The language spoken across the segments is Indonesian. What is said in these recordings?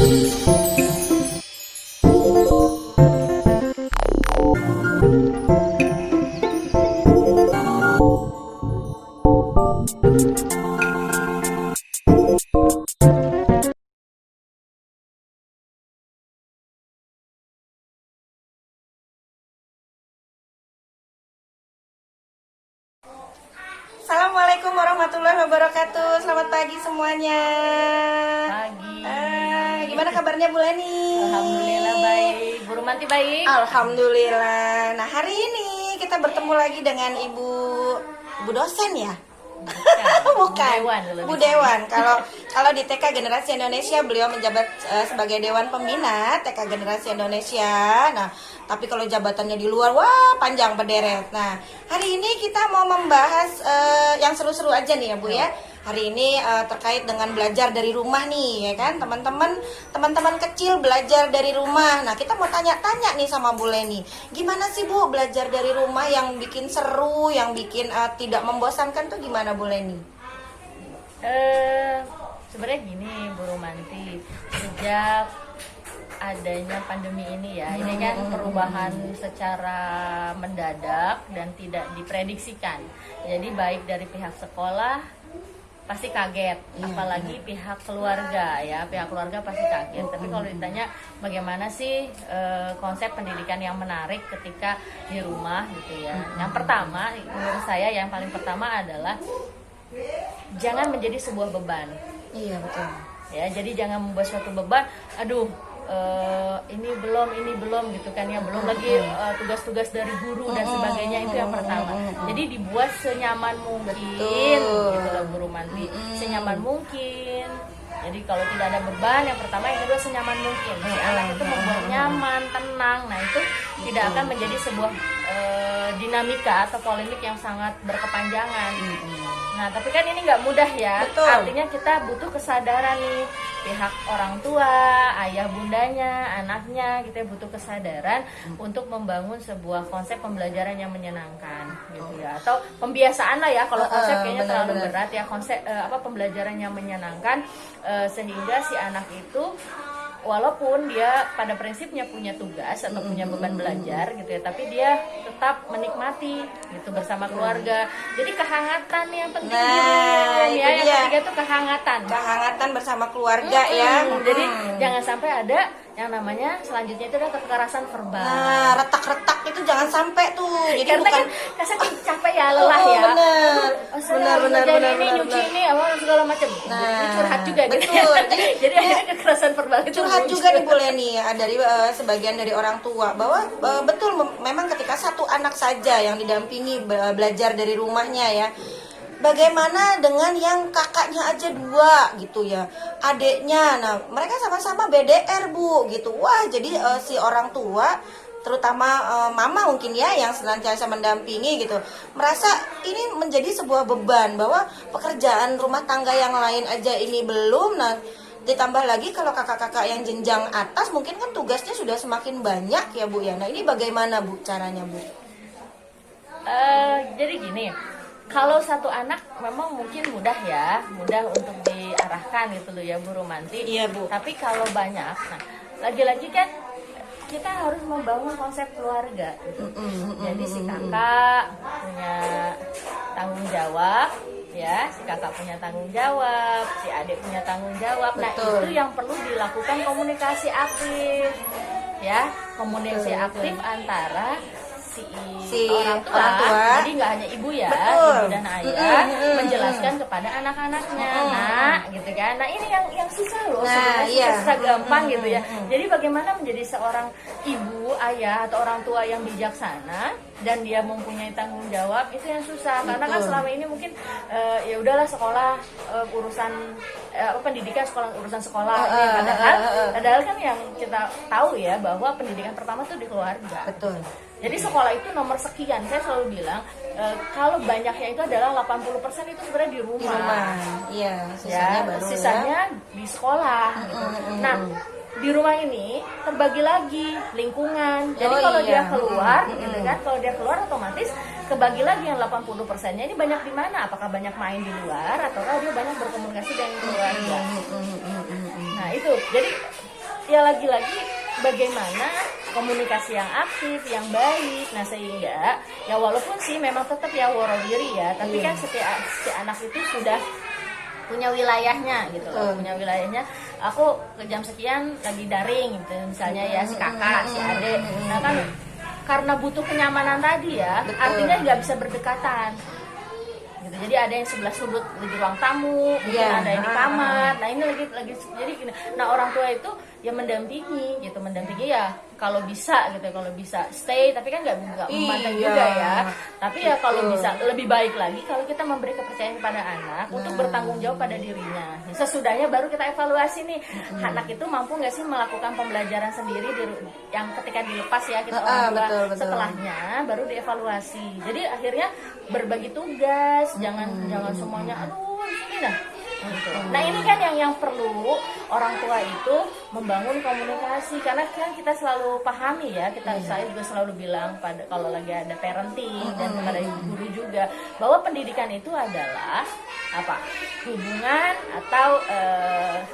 Assalamualaikum warahmatullahi wabarakatuh. Selamat pagi semuanya. Pagi. Gimana kabarnya Bu Leni? Alhamdulillah baik. Bu Rumanti baik? Alhamdulillah. Nah, hari ini kita bertemu lagi dengan Ibu dosen ya? Bukan. Bu Dewan. Kalau di TK Generasi Indonesia beliau menjabat sebagai Dewan Pembina TK Generasi Indonesia. Nah, tapi kalau jabatannya di luar, wah panjang berderet. Nah, hari ini kita mau membahas yang seru-seru aja nih ya Bu ya. Hari ini terkait dengan belajar dari rumah nih ya kan, teman-teman kecil belajar dari rumah. Nah, kita mau tanya-tanya nih sama Bu Leni, gimana sih Bu belajar dari rumah yang bikin seru, yang bikin tidak membosankan tuh gimana Bu Leni? Sebenarnya gini Bu Rumanti, sejak adanya pandemi ini ya, ini kan perubahan secara mendadak dan tidak diprediksikan. Jadi baik dari pihak sekolah pasti kaget, apalagi pihak keluarga ya, pihak keluarga pasti kaget. Tapi kalau ditanya bagaimana sih konsep pendidikan yang menarik ketika di rumah gitu ya, yang pertama menurut saya yang paling pertama adalah jangan menjadi sebuah beban. Iya betul. Ya, jadi jangan membuat suatu beban. Aduh, ini belum gitu kan ya, belum lagi tugas-tugas dari guru dan sebagainya. Itu yang pertama. Jadi dibuat senyaman mungkin gitu loh Bu Rumanti, senyaman mungkin. Jadi kalau tidak ada beban, yang pertama, yang kedua senyaman mungkin. Si anak itu membuat nyaman, tenang. Nah, itu tidak akan menjadi sebuah dinamika atau polemik yang sangat berkepanjangan. Nah, tapi kan ini nggak mudah ya. Betul. Artinya kita butuh kesadaran nih, pihak orang tua, ayah bundanya, anaknya, kita butuh kesadaran untuk membangun sebuah konsep pembelajaran yang menyenangkan gitu ya. Atau pembiasaan lah ya, kalau konsep kayaknya terlalu berat ya. Konsep pembelajaran yang menyenangkan, sehingga si anak itu walaupun dia pada prinsipnya punya tugas atau punya beban belajar gitu ya, tapi dia tetap menikmati gitu bersama keluarga. Jadi kehangatan yang penting ya. Yang ketiga itu kehangatan bersama keluarga ya. Jadi jangan sampai ada yang namanya selanjutnya itu adalah kekerasan verbal. Nah, retak-retak itu jangan sampai tuh. Jadi karena bukan kan kasih capek ya, lelah ya. Benar. Nyuci ini apa segala macam. Nah, curhat juga betul. gitu. Jadi akhirnya kekerasan verbal itu curhat juga nih Bu Leni ya, dari sebagian dari orang tua bahwa betul memang ketika satu anak saja yang didampingi belajar dari rumahnya ya. Bagaimana dengan yang kakaknya aja 2 gitu ya, adiknya, nah mereka sama-sama BDR Bu gitu. Wah, jadi si orang tua terutama mama mungkin ya yang senantiasa mendampingi gitu, merasa ini menjadi sebuah beban bahwa pekerjaan rumah tangga yang lain aja ini belum. Nah, ditambah lagi kalau kakak-kakak yang jenjang atas mungkin kan tugasnya sudah semakin banyak ya Bu ya. Nah, ini bagaimana Bu caranya Bu? Jadi gini, kalau satu anak memang mungkin mudah untuk diarahkan gitu loh ya Bu Rumanti. Iya Bu. Tapi kalau banyak, nah lagi-lagi kan kita harus membangun konsep keluarga gitu. Jadi si kakak punya tanggung jawab ya, si kakak punya tanggung jawab, si adik punya tanggung jawab. Nah, itu yang perlu dilakukan komunikasi aktif ya, komunikasi aktif antara si orang tua. Jadi nggak hanya ibu ya, ibu dan ayah menjelaskan kepada anak-anaknya, nah gitu kan. Nah, ini yang susah loh sebenarnya, susah gampang gitu ya. Jadi bagaimana menjadi seorang ibu, ayah atau orang tua yang bijaksana dan dia mempunyai tanggung jawab, itu yang susah. Karena kan selama ini mungkin ya udahlah sekolah urusan pendidikan, urusan sekolah. Padahal kan yang kita tahu ya bahwa pendidikan pertama tuh di keluarga. Betul. Jadi sekolah itu nomor sekian. Saya selalu bilang kalau banyaknya itu adalah 80% itu sebenarnya di rumah. Iya, sisanya baru sisanya di sekolah gitu. Nah, di rumah ini terbagi lagi lingkungan. Jadi kalau dia keluar gitu kan, kalau dia keluar otomatis kebagi lagi yang 80%-nya ini banyak di mana? Apakah banyak main di luar ataukah dia banyak berkomunikasi dengan keluarga? Nah, itu. Jadi ya lagi-lagi bagaimana komunikasi yang aktif, yang baik. Nah sehingga ya walaupun sih memang tetap ya woro diri ya, tapi kan setiap si anak itu sudah punya wilayahnya gitu loh, punya wilayahnya. Aku ke jam sekian lagi daring gitu misalnya ya, si kakak, si adik. Nah kan karena butuh kenyamanan tadi ya, artinya nggak bisa berdekatan gitu. Jadi ada yang sebelah sudut di ruang tamu, mungkin ada yang di kamar. Nah ini lagi jadi gini. Nah orang tua itu ya mendampingi gitu, mendampingi ya kalau bisa gitu, kalau bisa stay, tapi kan nggak memandang juga ya. Tapi ya kalau bisa lebih baik lagi kalau kita memberi kepercayaan kepada anak untuk bertanggung jawab pada dirinya. Sesudahnya baru kita evaluasi nih, anak itu mampu nggak sih melakukan pembelajaran sendiri yang ketika dilepas ya kita orang tua. Betul. Setelahnya baru dievaluasi. Jadi akhirnya berbagi tugas, jangan semuanya aduh ini dah. Gitu. Nah ini kan yang perlu orang tua itu membangun komunikasi, karena kan kita selalu pahami ya, saya juga selalu bilang pada kalau lagi ada parenting dan kepada ibu guru juga bahwa pendidikan itu adalah apa, hubungan atau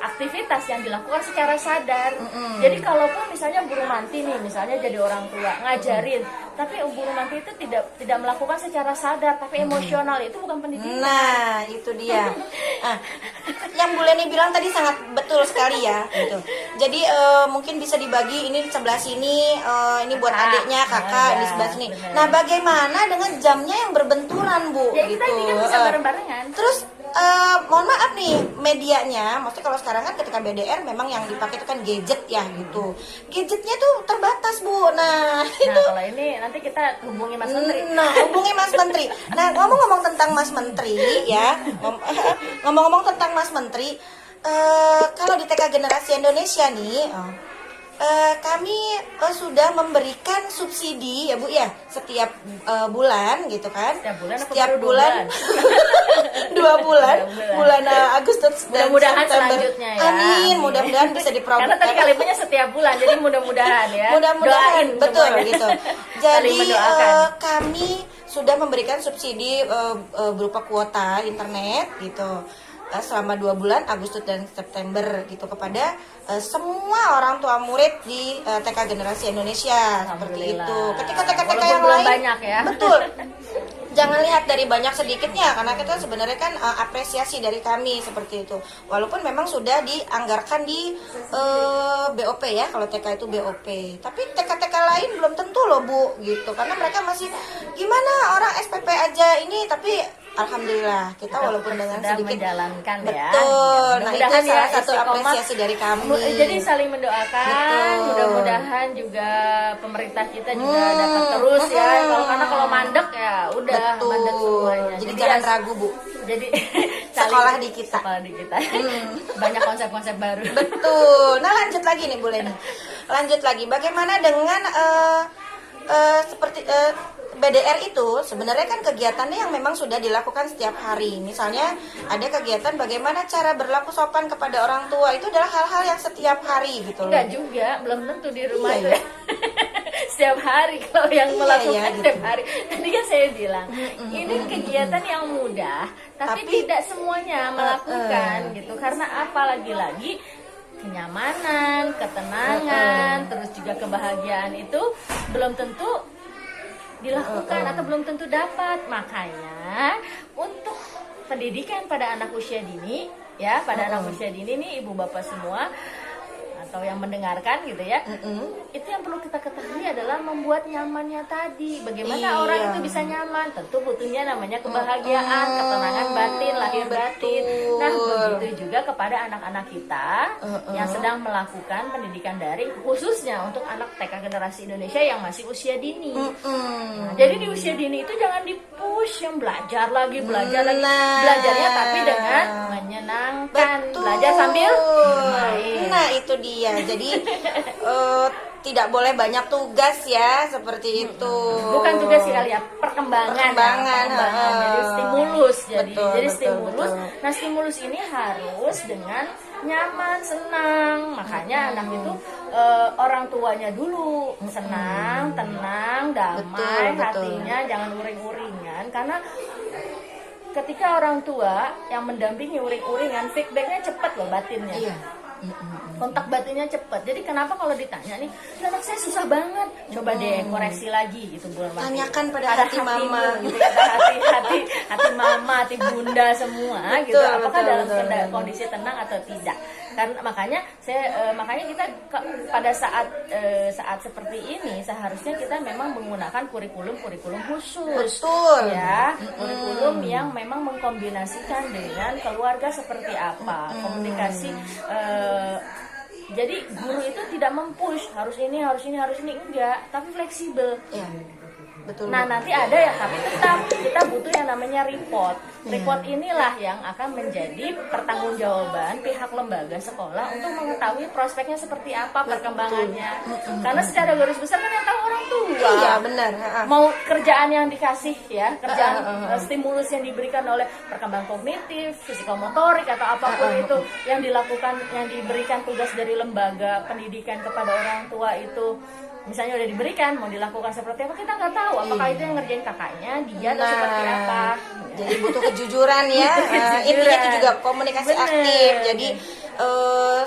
aktivitas yang dilakukan secara sadar. Jadi kalaupun misalnya Bu Rumanti nih misalnya jadi orang tua ngajarin, tapi Bu Rumanti itu tidak melakukan secara sadar tapi emosional, itu bukan pendidikan. Nah itu dia. Yang Bu Leni bilang tadi sangat betul sekali ya gitu. Jadi mungkin bisa dibagi, ini sebelah sini ini buat adiknya, kakak di sebelah sini. Bener. Nah bagaimana dengan jamnya yang berbenturan Bu? Ya gitu. kita juga bisa bareng-barengan. Terus mohon maaf nih, medianya, maksudnya kalau sekarang kan ketika BDR memang yang dipakai itu kan gadget ya gitu. Gadgetnya tuh terbatas Bu. Nah itu. Nah kalau ini nanti kita hubungi Mas Menteri. Nah hubungi Mas Menteri. Nah ngomong-ngomong tentang Mas Menteri ya, ngomong-ngomong tentang Mas Menteri, kalau di TK Generasi Indonesia nih, kami sudah memberikan subsidi ya Bu ya, setiap bulan gitu kan. Setiap bulan 2 bulan, bulan Agustus dan mudah-mudahan September. selanjutnya ya. Amin, mudah-mudahan bisa diprogram. Karena tadi kalimatnya setiap bulan, jadi mudah-mudahan ya. Mudah-mudahan Doain betul semuanya. gitu. Jadi kami sudah memberikan subsidi berupa kuota internet gitu selama 2 bulan Agustus dan September gitu kepada semua orang tua murid di TK Generasi Indonesia seperti itu. Ketika TK-TK yang belum lain banyak ya. betul. Jangan lihat dari banyak sedikitnya, karena kita sebenarnya kan apresiasi dari kami seperti itu. Walaupun memang sudah dianggarkan di BOP ya, kalau TK itu BOP. Tapi TK-TK lain belum tentu loh Bu, gitu. Karena mereka masih gimana orang SPP aja ini, tapi alhamdulillah kita walaupun dengan sedang sedikit menjalankan ya. betul. Nah itu Mudah-mudahan salah ya, satu istiqomah. apresiasi dari kami. Jadi saling mendoakan. Betul. Mudah-mudahan juga pemerintah kita juga dapat terus ya. Karena kalau mandek ya udah mandek semuanya. Jadi jangan ragu Bu. Jadi Sekolah di kita. Sekolah di kita. Banyak konsep-konsep baru. Betul. Nah lanjut lagi nih Bu Leni. Lanjut lagi. Bagaimana dengan seperti BDR itu sebenarnya kan kegiatannya yang memang sudah dilakukan setiap hari. Misalnya ada kegiatan bagaimana cara berlaku sopan kepada orang tua, itu adalah hal-hal yang setiap hari gitu loh. Enggak juga, belum tentu di rumah Iya, itu ya. ya. Setiap hari kalau yang Iya, melakukan iya, gitu. setiap hari. Tadi kan saya bilang, ini kegiatan yang mudah, tapi tidak semuanya melakukan gitu. Karena apa lagi-lagi kenyamanan, ketenangan, terus juga kebahagiaan itu belum tentu dilakukan atau belum tentu dapat. Makanya untuk pendidikan pada anak usia dini ya, pada anak usia dini nih ibu bapak semua atau yang mendengarkan gitu ya, itu yang perlu kita ketahui adalah membuat nyamannya tadi. Bagaimana orang itu bisa nyaman? Tentu butuhnya namanya kebahagiaan, ketenangan batin, lahir batin. Nah begitu juga kepada anak-anak kita yang sedang melakukan pendidikan daring, khususnya untuk anak TK Generasi Indonesia yang masih usia dini. Nah, jadi di usia dini itu jangan dipush yang belajar lagi, belajarnya tapi dengan menyenangkan. Betul. Belajar sambil bermain. Nah itu dia. Jadi tidak boleh banyak tugas ya, seperti itu. Bukan tugas sih kali ya, perkembangan. Jadi stimulus. Jadi stimulus. Betul. Nah stimulus ini harus dengan nyaman, senang. Makanya anak itu orang tuanya dulu senang, tenang, damai, Betul. hatinya jangan uring-uringan. Karena ketika orang tua yang mendampingi uring-uringan, feedbacknya cepat loh batinnya. Iya. kontak batinnya cepat. Jadi kenapa kalau ditanya nih, anak saya susah banget, coba deh koreksi lagi gitu Bu Marti. Tanyakan pada Ada hati mama gitu ya, hati mama, hati bunda semua gitu. Apakah dalam kondisi tenang atau tidak? Karena makanya kita pada saat seperti ini seharusnya kita memang menggunakan kurikulum khusus. Betul. Ya, kurikulum yang memang mengkombinasikan dengan keluarga seperti apa, komunikasi. Jadi guru itu tidak mempush harus ini enggak, tapi fleksibel. Ya. Betul. Nah nanti ada ya, tapi tetap kita butuh yang namanya report. Report inilah yang akan menjadi pertanggungjawaban pihak lembaga sekolah untuk mengetahui prospeknya seperti apa, perkembangannya. Karena secara garis besar kan yang tahu orang tua. Iya benar. Mau kerjaan yang dikasih ya, stimulus yang diberikan oleh perkembangan kognitif, psikomotorik atau apapun itu yang dilakukan, yang diberikan tugas dari lembaga pendidikan kepada orang tua itu. Misalnya udah diberikan, mau dilakukan seperti apa, kita nggak tahu apakah itu yang ngerjain kakaknya, dia atau seperti apa. Jadi butuh kejujuran ya. Intinya itu juga komunikasi aktif. Jadi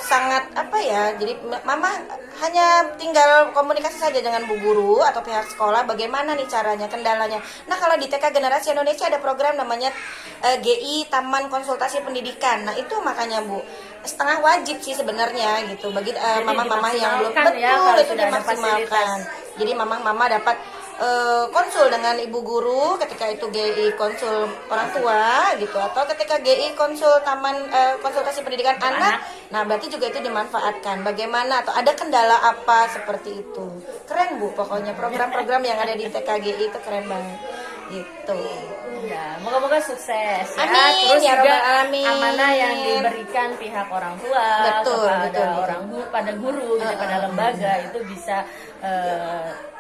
sangat apa ya, jadi mama hanya tinggal komunikasi saja dengan bu guru atau pihak sekolah, bagaimana nih caranya, kendalanya. Nah kalau di TK Generasi Indonesia ada program namanya GI Taman Konsultasi Pendidikan. Nah itu makanya Bu, setengah wajib sih sebenarnya gitu bagi mama-mama yang belum betul ya, itu dimaksimalkan. Jadi mama dapat konsul dengan ibu guru ketika itu GI konsul orang tua gitu, atau ketika GI konsul taman konsultasi pendidikan anak. Nah berarti juga itu dimanfaatkan bagaimana, atau ada kendala apa seperti itu. Keren Bu, pokoknya program-program yang ada di TKGI itu keren banget gitu. Ya, moga-moga sukses ya. Amin, Terus ya juga Rabbal Alamin. amanah yang diberikan pihak orang tua pada guru gitu, pada lembaga itu bisa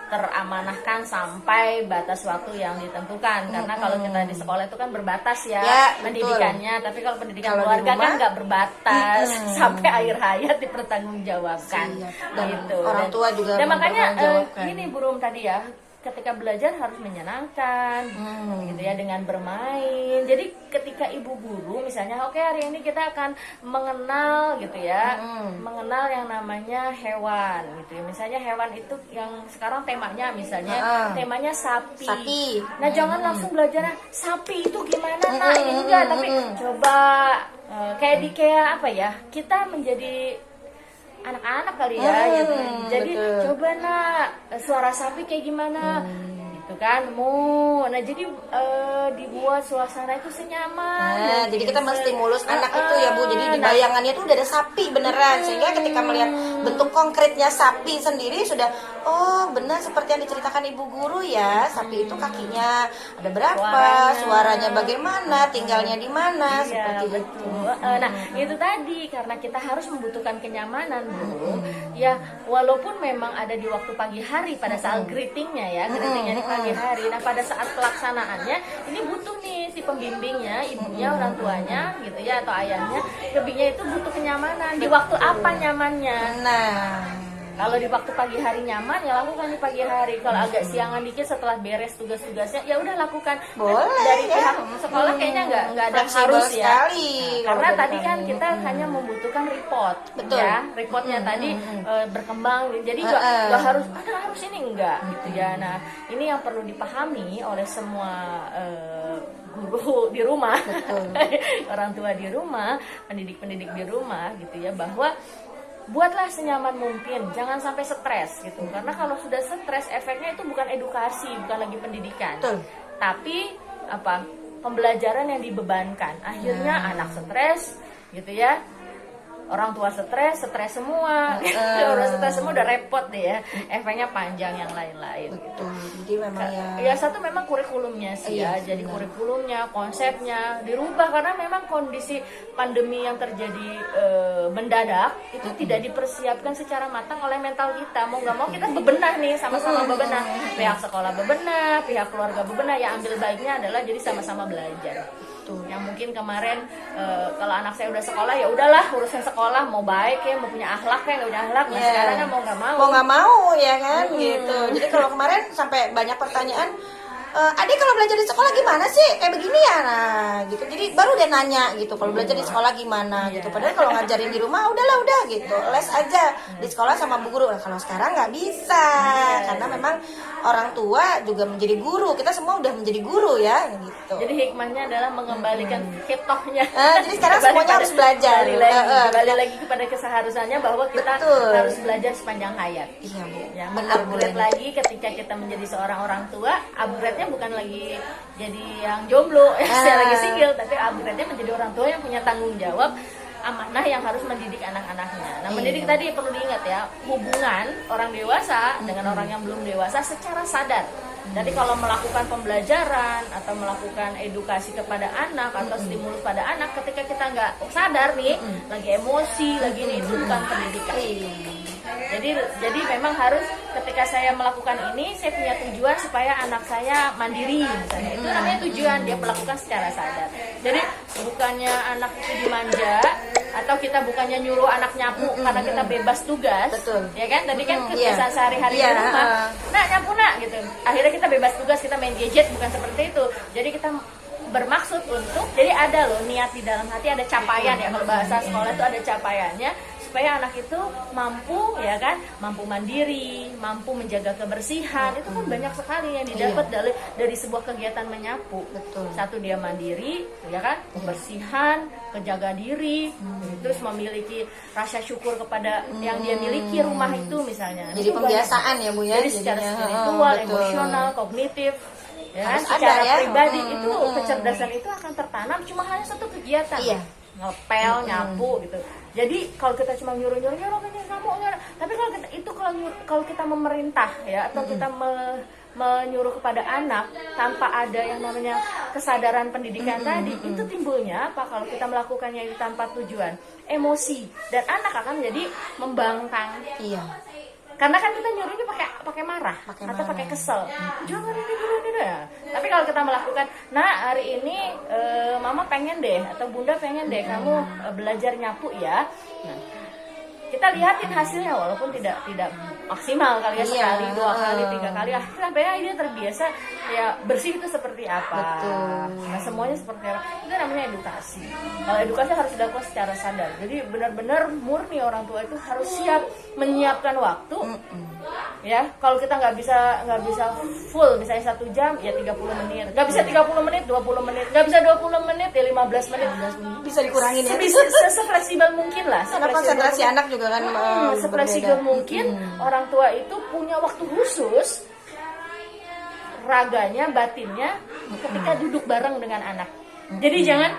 teramanahkan sampai batas waktu yang ditentukan. Karena kalau kita di sekolah itu kan berbatas ya, pendidikannya, tapi kalau pendidikan keluarga kan nggak berbatas sampai akhir hayat dipertanggungjawabkan gitu. Orang tua juga dan makanya ini burung tadi ya, ketika belajar harus menyenangkan gitu ya, dengan bermain. Jadi ketika ibu guru misalnya, oke, hari ini kita akan mengenal gitu ya, mengenal yang namanya hewan gitu ya. Misalnya hewan itu yang sekarang temanya misalnya temanya sapi. Nah jangan langsung belajar sapi itu gimana, nah ini enggak, tapi coba kayak apa ya, kita menjadi anak-anak kali ya, gitu. Jadi betul. Coba nak suara sapi kayak gimana, gitu kan, nah jadi dibuat suasana itu senyaman. Nah, jadi kita menstimulus anak itu ya Bu, jadi di bayangannya tuh udah ada sapi beneran, sehingga ketika melihat bentuk konkretnya sapi sendiri sudah, oh benar seperti yang diceritakan ibu guru ya, sapi itu kakinya ada berapa, suaranya bagaimana, tinggalnya di mana, seperti itu. Nah itu tadi, karena kita harus membutuhkan kenyamanan Bu, ya walaupun memang ada di waktu pagi hari pada saat greetingnya di pagi hari. Nah pada saat pelaksanaannya ini butuh nih si pembimbingnya, ibunya, orang tuanya gitu ya, atau ayahnya, lebihnya itu butuh kenyamanan. Di waktu apa nyamannya? Nah, kalau di waktu pagi hari nyaman ya lakukan di pagi hari. Kalau agak siangan dikit setelah beres tugas-tugasnya ya udah lakukan. Boleh dari ya. Pihak sekolah kayaknya nggak ada fleksibel harus ya. Sekali, karena tadi kan kita hanya membutuhkan report. Betul. Ya, reportnya tadi berkembang. Jadi nggak harus ini enggak gitu ya. Nah ini yang perlu dipahami oleh semua guru di rumah, orang tua di rumah, pendidik-pendidik di rumah gitu ya, bahwa buatlah senyaman mungkin, jangan sampai stres gitu. Karena kalau sudah stres, efeknya itu bukan edukasi, bukan lagi pendidikan, tapi pembelajaran yang dibebankan. Akhirnya anak stres gitu ya, orang tua stres semua, orang stres semua udah repot deh ya, efeknya panjang yang lain-lain. Betul. Jadi memang ya satu memang kurikulumnya sih ya, jadi kurikulumnya, konsepnya dirubah karena memang kondisi pandemi yang terjadi mendadak itu tidak dipersiapkan secara matang oleh mental kita. Mau nggak mau kita bebenah nih, sama-sama bebenah, pihak sekolah bebenah, pihak keluarga bebenah. Ya ambil baiknya adalah jadi sama-sama belajar. Yang mungkin kemarin kalau anak saya udah sekolah ya udahlah, urusan sekolah, mau baik ya, mau punya akhlak ya, nggak punya akhlak. Nah sekarang kan mau nggak mau ya kan gitu. Jadi kalau kemarin sampai banyak pertanyaan, Adik kalau belajar di sekolah gimana sih kayak begini ya, nah gitu. Jadi baru dia nanya gitu kalau belajar di sekolah gimana gitu. Padahal kalau ngajarin di rumah udah gitu, les aja di sekolah sama bu guru. Nah, kalau sekarang nggak bisa karena memang orang tua juga menjadi guru, kita semua udah menjadi guru ya gitu. Jadi hikmahnya adalah mengembalikan hitohnya. Jadi sekarang semuanya harus belajar. Kembali lagi kepada keseharusannya bahwa kita harus belajar sepanjang hayat. Iya Bu. Ya, Benar upgrade lagi ketika kita menjadi seorang orang tua, upgrade-nya bukan lagi jadi yang jomblo, yang lagi single, tapi upgrade-nya menjadi orang tua yang punya tanggung jawab, amanah yang harus mendidik anak-anaknya. Nah, mendidik tadi perlu diingat ya, hubungan orang dewasa dengan orang yang belum dewasa secara sadar. Jadi kalau melakukan pembelajaran atau melakukan edukasi kepada anak atau stimulus pada anak, ketika kita nggak sadar nih, lagi emosi, lagi ini, itu bukan pendidikan. Jadi memang harus ketika saya melakukan ini, saya punya tujuan supaya anak saya mandiri misalnya. Itu namanya tujuan, dia melakukan secara sadar. Jadi bukannya anak itu dimanja atau kita bukannya nyuruh anak nyapu karena kita bebas tugas. Betul. Ya kan? Tadi kan kebiasaan sehari-hari di rumah. Nah, nyapu nak gitu. Akhirnya kita bebas tugas, kita main gadget, bukan seperti itu. Jadi kita bermaksud untuk, jadi ada loh niat di dalam hati, ada capaian ya, kalau bahasa sekolah itu ada capaiannya, supaya anak itu mampu ya kan, mampu mandiri, mampu menjaga kebersihan. Itu kan banyak sekali yang didapat dari sebuah kegiatan menyapu. Betul. Satu, dia mandiri ya kan, kebersihan, kejaga diri, terus memiliki rasa syukur kepada yang dia miliki, rumah itu misalnya. Jadi pembiasaan ya Bu ya. Jadi secara spiritual, emosional, kognitif, ya kan, secara pribadi itu kecerdasan itu akan tertanam cuma hanya satu kegiatan. Ngepel, nyapu gitu. Jadi kalau kita cuma nyuruh kamu, tapi kalau kita memerintah ya, atau kita menyuruh kepada anak tanpa ada yang namanya kesadaran pendidikan tadi, itu timbulnya apa? Kalau kita melakukannya itu tanpa tujuan, emosi, dan anak akan jadi membangkang. Iya. Karena kan kita nyuruhnya pakai marah atau pakai kesel. Jangan ini dulu ya. Tapi kalau kita melakukan, nah hari ini mama pengen deh atau bunda pengen deh kamu belajar nyapu ya. Nah, kita lihatin hasilnya walaupun tidak maksimal kali ya, sekali, 2 kali, 3 kali, sampai dia terbiasa ya bersih itu seperti apa. Betul. Nah, semuanya seperti apa. Itu namanya edukasi. Kalau edukasi harus dilakukan secara sadar. Jadi benar-benar murni orang tua itu harus siap menyiapkan waktu. Ya, kalau kita nggak bisa full misalnya 1 jam ya 30 menit. Nggak bisa 30 menit, 20 menit. Nggak bisa 20 menit ya 15 menit. Bisa dikurangin ya. Sefleksibel mungkin lah. Karena konsentrasi anak juga kan sefleksibel mungkin. Orang tua itu punya waktu khusus, raganya, batinnya, ketika duduk bareng dengan anak. Jadi jangan,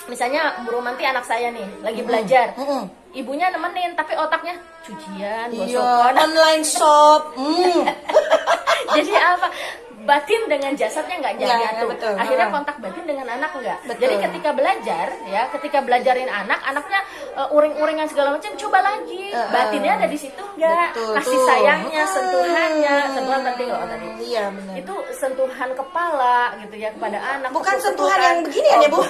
misalnya Bu Romanti anak saya nih lagi belajar, ibunya nemenin tapi otaknya cucian, gosokan, online shop. Jadi apa? Batin dengan jasadnya nggak nyatu. Akhirnya kontak batin dengan anak nggak. Jadi ketika belajar ya, ketika belajarin anaknya uring-uringan segala macam, coba lagi. Batinnya ada di situ nggak? Kasih sayangnya, sentuhan penting loh tadi. Iya benar. Itu sentuhan kepala gitu ya kepada anak. Bukan sentuhan yang begini ya Bu.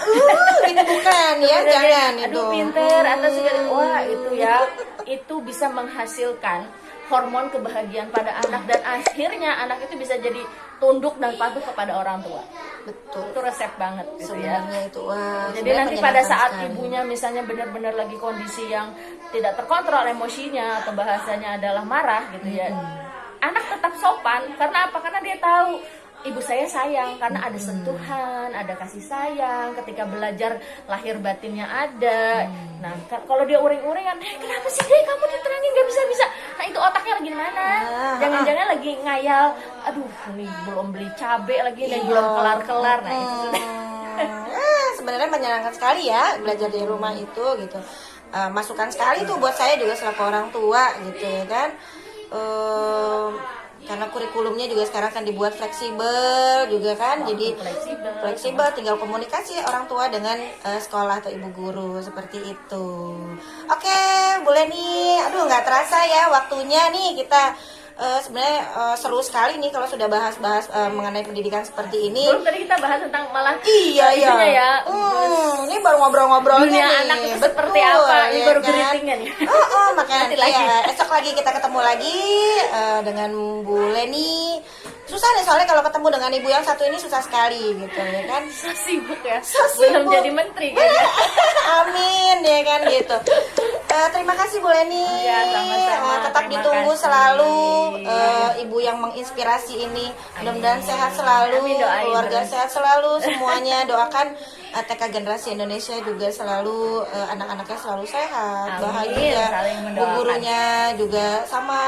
Ini bukan ya, jangan itu. Aduh pinter atau segala. Wah itu ya, itu bisa menghasilkan hormon kebahagiaan pada anak, dan akhirnya anak itu bisa jadi tunduk dan patuh kepada orang tua. Betul. Itu resep banget gitu sebenarnya ya. Itu wah. Jadi nanti pada saat ibunya misalnya benar-benar lagi kondisi yang tidak terkontrol emosinya atau bahasanya adalah marah gitu ya. Anak tetap sopan karena apa? Karena dia tahu ibu saya sayang, karena ada sentuhan, ada kasih sayang. Ketika belajar lahir batinnya ada. Nah kalau dia uring-uringan, kenapa sih deh kamu diterangin nggak bisa? Nah itu otaknya lagi di mana? Jangan-jangan lagi ngayal, aduh ini belum beli cabe lagi dan belum kelar-kelar. Nah itu sebenarnya menyenangkan sekali ya belajar di rumah itu gitu. Masukan sekali tuh buat saya juga selaku orang tua gitu ya kan. Karena kurikulumnya juga sekarang kan dibuat fleksibel juga kan, jadi fleksibel, tinggal komunikasi orang tua dengan sekolah atau ibu guru seperti itu. Oke, boleh nih. Aduh nggak terasa ya waktunya nih kita. Sebenarnya seru sekali nih kalau sudah bahas-bahas mengenai pendidikan seperti ini. Belum tadi kita bahas tentang malah iya ya. Ini baru ngobrol-ngobrolnya nih. Anak itu seperti apa? Ini baru greetingnya nih. Makanya ya, esok lagi kita ketemu lagi dengan Bu Leni. susah nih soalnya kalau ketemu dengan ibu yang satu ini susah sekali gitu ya kan. So sibuk ya. So Belum sibuk. jadi menteri kayaknya. Amin ya kan gitu. Terima kasih Bu Leni. Ya, sama-sama. Tetap Terima ditunggu kasih. selalu ibu yang menginspirasi ini. Mudah-mudahan sehat selalu, Amin, doain keluarga terus. sehat selalu semuanya. Doakan TK Generasi Indonesia juga selalu anak-anaknya selalu sehat, Amin, bahagia. saling Bu mendoakan. gurunya juga sama,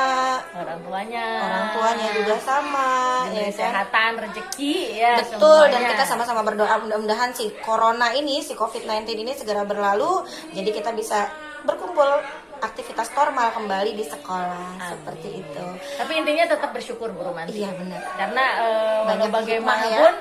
Orang tuanya juga sama, diberi ya kan? kesehatan, rezeki ya. Betul, dan semuanya. kita sama-sama berdoa mudah-mudahan si corona ini, si COVID-19 ini segera berlalu, jadi kita bisa berkumpul aktivitas normal kembali di sekolah. Amin. Seperti itu. Tapi intinya tetap bersyukur Bu Romanti. Iya benar. Karena Banyak bagaimanapun,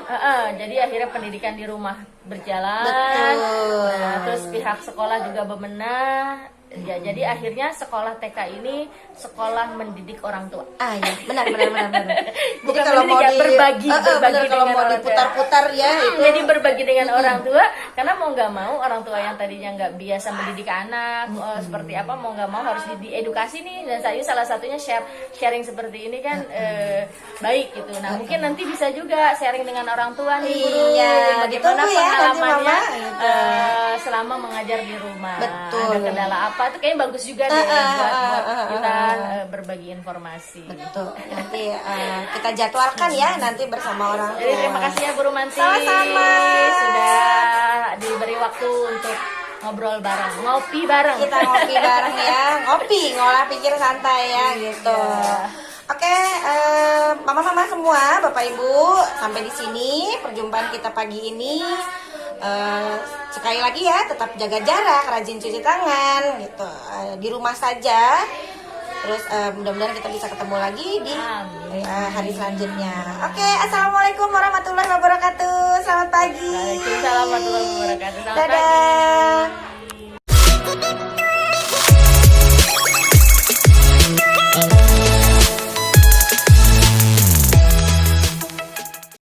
jadi akhirnya pendidikan di rumah berjalan. Betul. Nah, terus pihak sekolah juga bebenah. Ya, jadi akhirnya sekolah TK ini sekolah mendidik orang tua. Iya, benar. Bukan Jadi kalau mau mendidik, berbagi benar, kalau dengan mau orang tua. diputar-putar ya itu. Jadi berbagi dengan orang tua, karena mau nggak mau orang tua yang tadinya nggak biasa mendidik anak seperti apa, mau nggak mau harus diedukasi nih. Dan saya salah satunya sharing seperti ini kan baik gitu. Nah mungkin nanti bisa juga sharing dengan orang tua nih guru, Iya, bagaimana ditunggu ya nanti pengalamannya Mama, gitu. selama mengajar di rumah. Betul. Ada kendala apa? Itu kayaknya bagus juga deh buat kita berbagi informasi. Betul. Nanti kita jadwalkan ya nanti bersama orang tua. Jadi terima kasih ya Bu Romanti. Sama-sama. Sudah diberi waktu untuk ngobrol bareng, ngopi bareng. Kita ngopi bareng ya, ngolah pikir santai ya gitu. Oke, mama-mama semua, bapak ibu, sampai di sini perjumpaan kita pagi ini. Sekali lagi ya, tetap jaga jarak, rajin cuci tangan gitu, di rumah saja. Terus mudah-mudahan kita bisa ketemu lagi di hari selanjutnya. Oke, assalamualaikum warahmatullahi wabarakatuh. Selamat pagi. Waalaikumsalam warahmatullahi wabarakatuh. Selamat pagi. Dadah.